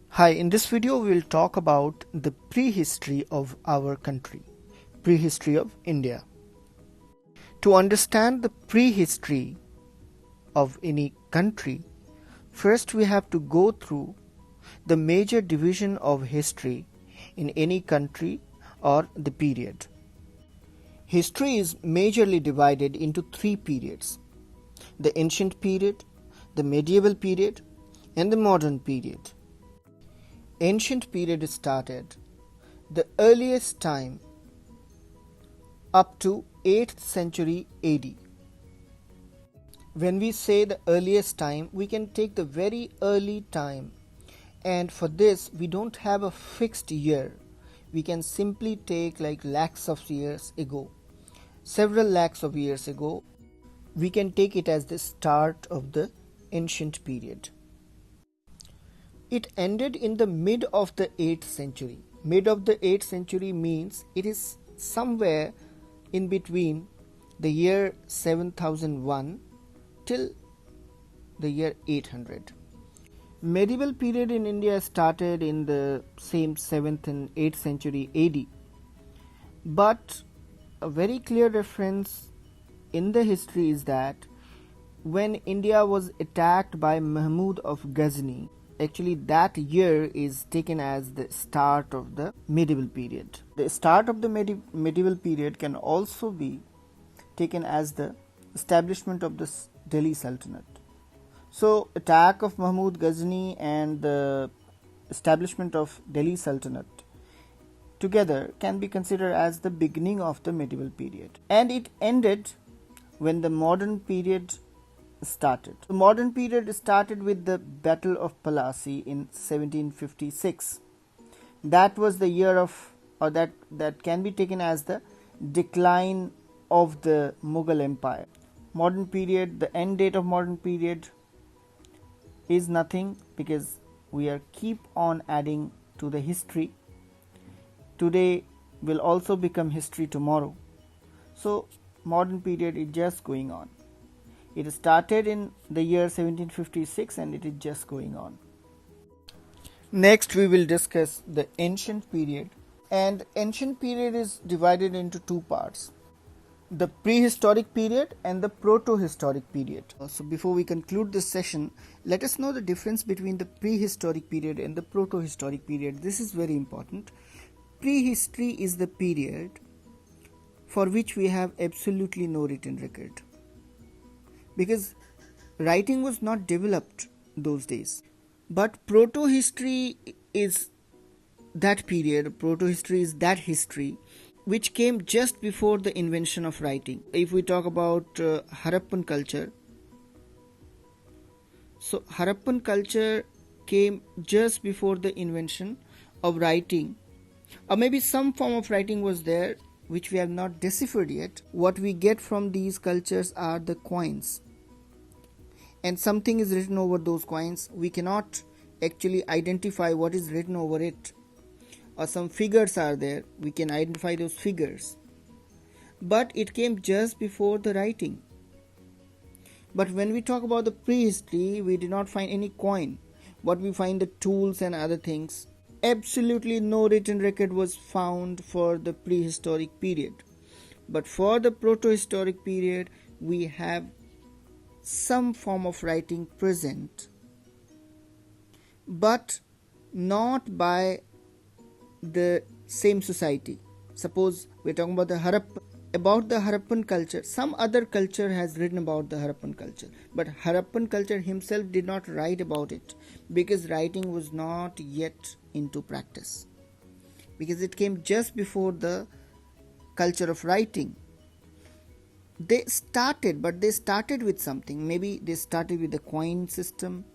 Hi, in this video we will talk about the prehistory of our country, prehistory of India. To understand the prehistory of any country, first we have to go through the major division of history in any country or the period. History is majorly divided into three periods: the ancient period, the medieval period, and the modern period. Ancient period started the earliest time up to 8th century AD. When we say the earliest time, we can take the very early time, and for this we don't have a fixed year. We can simply take like lakhs of years ago, several lakhs of years ago. We can take it as the start of the ancient period. It ended in the mid of the 8th century. Mid of the 8th century means it is somewhere in between the year 7001 till the year 800. Medieval period in India started in the same 7th and 8th century AD. But a very clear reference in the history is that when India was attacked by Mahmud of Ghazni, actually that year is taken as the start of the medieval period. The start of the medieval period can also be taken as the establishment of the Delhi Sultanate. So attack of Mahmud Ghazni and the establishment of Delhi Sultanate together can be considered as the beginning of the medieval period, and it ended when the modern period started. The modern period started with the Battle of Plassey in 1756. That was the year of, or that can be taken as the decline of the Mughal Empire. Modern period, the end date of modern period is nothing, because we are keep on adding to the history. Today will also become history tomorrow. So modern period is just going on. It started in the year 1756 and it is just going on. Next we will discuss the ancient period, and ancient period is divided into two parts: the prehistoric period and the protohistoric period. So before we conclude this session, let us know the difference between the prehistoric period and the protohistoric period. This is very important. Prehistory is the period for which we have absolutely no written record, because writing was not developed those days. But protohistory is that period, protohistory is that history which came just before the invention of writing. If we talk about Harappan culture, so Harappan culture came just before the invention of writing, or maybe some form of writing was there which we have not deciphered yet. What we get from these cultures are the coins, and something is written over those coins. We cannot actually identify what is written over it, or some figures are there, we can identify those figures, but it came just before the writing. But when we talk about the prehistory, we did not find any coin, but we find the tools and other things. Absolutely no written record was found for the prehistoric period. But for the protohistoric period, we have some form of writing present, but not by the same society. Suppose we're talking about the Harappan culture. Some other culture has written about the Harappan culture, but Harappan culture himself did not write about it, because writing was not yet into practice, because it came just before the culture of writing. They started with something. Maybe they started with the coin system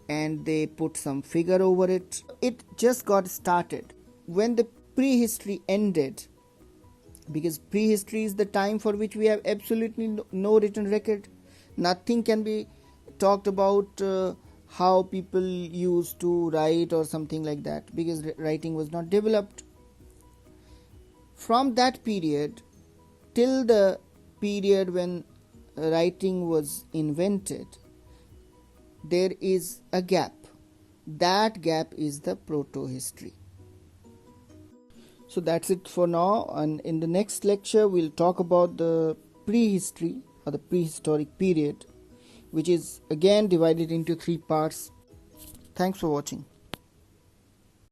and they put some figure over it. It just got started. When the prehistory ended, because prehistory is the time for which we have absolutely no written record, nothing can be talked about how people used to write or something like that, because writing was not developed. From that period till the period when writing was invented, there is a gap. That gap is the proto-history. So that's it for now, and in the next lecture we'll talk about the prehistory or the prehistoric period, which is again divided into 3 parts. Thanks for watching.